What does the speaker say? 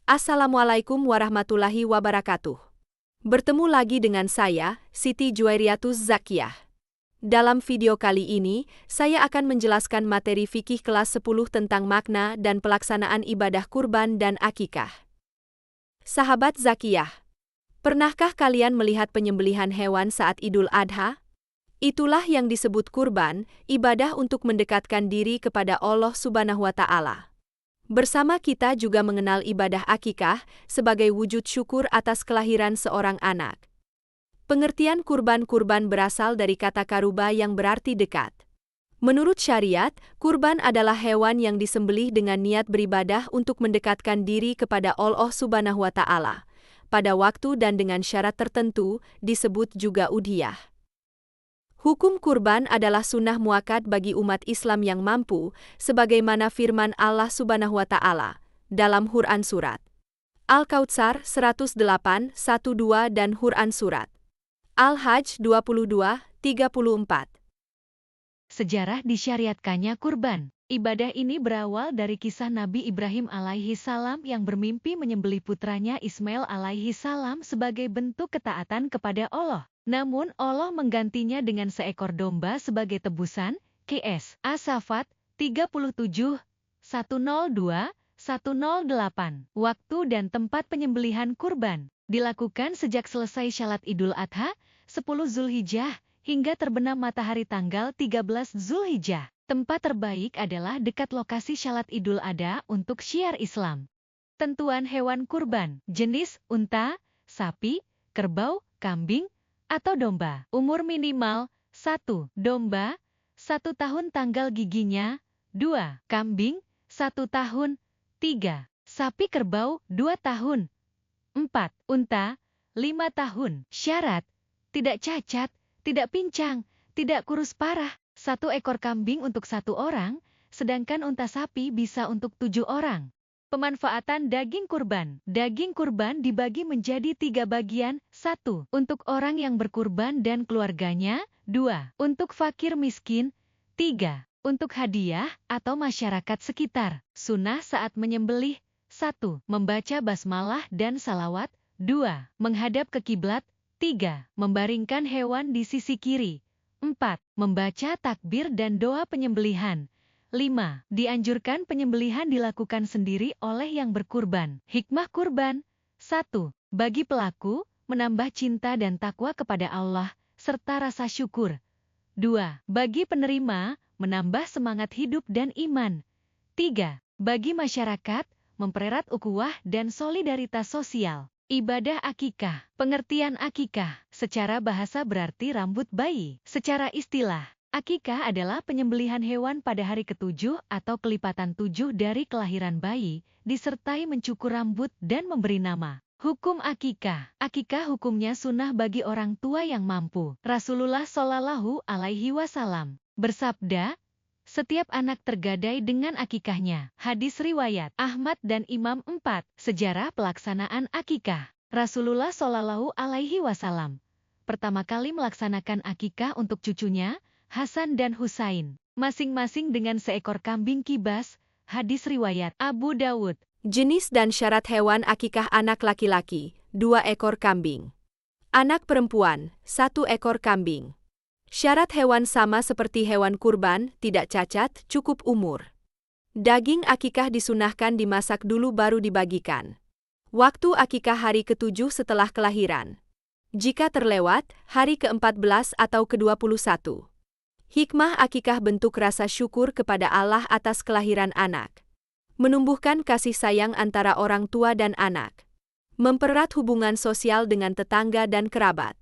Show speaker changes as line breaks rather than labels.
Assalamualaikum warahmatullahi wabarakatuh. Bertemu lagi dengan saya, Siti Juwairiyatus Zakiyah. Dalam video kali ini, saya akan menjelaskan materi fikih kelas 10 tentang makna dan pelaksanaan ibadah kurban dan akikah. Sahabat Zakiyah, pernahkah kalian melihat penyembelihan hewan saat Idul Adha? Itulah yang disebut kurban, ibadah untuk mendekatkan diri kepada Allah Subhanahu wa Ta'ala. Bersama kita juga mengenal ibadah akikah sebagai wujud syukur atas kelahiran seorang anak. Pengertian kurban berasal dari kata karuba yang berarti dekat. Menurut syariat, kurban adalah hewan yang disembelih dengan niat beribadah untuk mendekatkan diri kepada Allah Subhanahu wa Ta'ala. Pada waktu dan dengan syarat tertentu, disebut juga udhiyah. Hukum kurban adalah sunnah muakkad bagi umat Islam yang mampu, sebagaimana firman Allah Subhanahu wa Ta'ala dalam Quran Surat Al-Kautsar 108:1-2 dan Quran Surat Al-Hajj 22:34.
Sejarah disyariatkannya kurban. Ibadah ini berawal dari kisah Nabi Ibrahim alaihi salam yang bermimpi menyembelih putranya Ismail alaihi salam sebagai bentuk ketaatan kepada Allah. Namun Allah menggantinya dengan seekor domba sebagai tebusan. KS As-Saffat 37:102-108. Waktu dan tempat penyembelihan kurban dilakukan sejak selesai syalat Idul Adha 10 Zulhijjah hingga terbenam matahari tanggal 13 Zulhijjah. Tempat terbaik adalah dekat lokasi syalat Idul Adha untuk syiar Islam. Tentuan hewan kurban: jenis unta, sapi, kerbau, kambing, atau domba. Umur minimal 1. Domba 1 tahun tanggal giginya. 2. Kambing 1 tahun. 3. Sapi kerbau 2 tahun. 4. Unta 5 tahun. Syarat: tidak cacat, tidak pincang, tidak kurus parah. 1 ekor kambing untuk 1 orang, sedangkan unta sapi bisa untuk 7 orang. Pemanfaatan daging kurban. Daging kurban dibagi menjadi 3 bagian. 1. Untuk orang yang berkurban dan keluarganya. 2. Untuk fakir miskin. 3. Untuk hadiah atau masyarakat sekitar. Sunnah saat menyembelih: 1. Membaca basmalah dan salawat. 2. Menghadap ke kiblat. 3. Membaringkan hewan di sisi kiri. 4. Membaca takbir dan doa penyembelihan. 5. Dianjurkan penyembelihan dilakukan sendiri oleh yang berkurban. Hikmah kurban: 1. Bagi pelaku, menambah cinta dan takwa kepada Allah, serta rasa syukur. 2. Bagi penerima, menambah semangat hidup dan iman. 3. Bagi masyarakat, mempererat ukhuwah dan solidaritas sosial. Ibadah akikah. Pengertian akikah secara bahasa berarti rambut bayi. Secara istilah, akikah adalah penyembelihan hewan pada hari ke-7 atau kelipatan 7 dari kelahiran bayi, disertai mencukur rambut dan memberi nama. Hukum akikah. Akikah hukumnya sunnah bagi orang tua yang mampu. Rasulullah Shallallahu alaihi wasallam bersabda, setiap anak tergadai dengan akikahnya. Hadis riwayat Ahmad dan Imam 4. Sejarah pelaksanaan akikah. Rasulullah Shallallahu alaihi wasallam pertama kali melaksanakan akikah untuk cucunya, Hasan dan Husain, masing-masing dengan seekor kambing kibas. Hadis riwayat Abu Dawud.
Jenis dan syarat hewan akikah: anak laki-laki, 2 ekor kambing. Anak perempuan, 1 ekor kambing. Syarat hewan sama seperti hewan kurban, tidak cacat, cukup umur. Daging akikah disunahkan dimasak dulu baru dibagikan. Waktu akikah hari ke-7 setelah kelahiran. Jika terlewat, hari ke-14 atau ke-21. Hikmah akikah: bentuk rasa syukur kepada Allah atas kelahiran anak. Menumbuhkan kasih sayang antara orang tua dan anak. Mempererat hubungan sosial dengan tetangga dan kerabat.